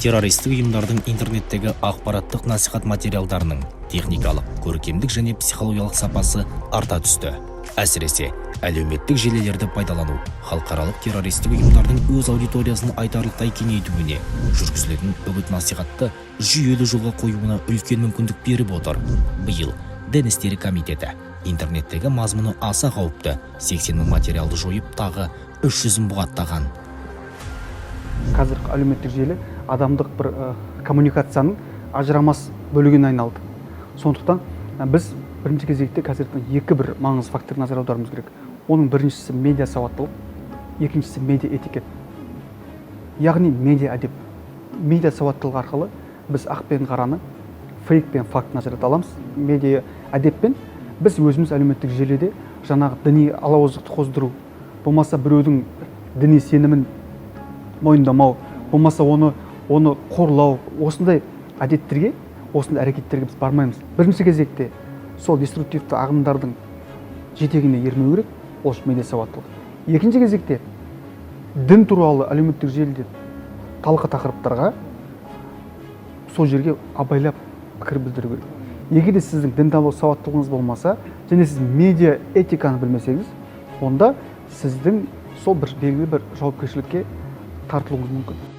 террористік ұйымдардың интернеттегі ақпараттық насихат материалдарының техникалық, көркемдік және психологиялық сапасы арта түсті. Әсіресе, әлеуметтік желілерді пайдалану халықаралық террористік ұйымдардың өз аудиториясын айтарлықтай кеңейтуіне, жүргізілетін үгіт-насихатты жүйелі жолға қоюына үлкен мүмкіндік беріп отыр. Биыл Дін істері комитеті интернеттегі мазмұны аса қауіпті 80 мың материалды жойып, тағы 300-ін бұғаттаған. Қазір әлеуметтік желі адамдық бір коммуникацияның ажырамас бөлігіне айналды. Сондықтан біз бірінші кезекте қазірдің екі бір маңызды факторына назар аударуымыз керек. Оның біріншісі медиа сауаттылық, екіншісі медиа этикет. Яғни медиа әдеп. Медиа сауаттылық арқылы біз ақ пен қараны, фейк пен фактыны ажырата аламыз. Медиа әдеппен біз өзіміз әлеуметтік желіде жаңағы діни алауыздықты қоздыру, болмаса біреудің діни сенімін мойындамау, болмаса оны қорлау, осындай әдеттерге, осындай әрекеттерге біз бармаймыз. Бірінші кезекте сол деструктивті ағымдардың жетегіне ермеу керек, ол медиа сауаттылық. Екінші кезекте дін туралы әлеуметтік желіде талқы тақырыптарға сол жерге абайлап пікір білдіру керек. Егер де сіздің дін туралы сауаттылығыңыз болмаса, және сіз медиа этиканы білмесеңіз, онда сіздің сол бір белгілі бір жауапкершілікке тартылуыңыз мүмкін.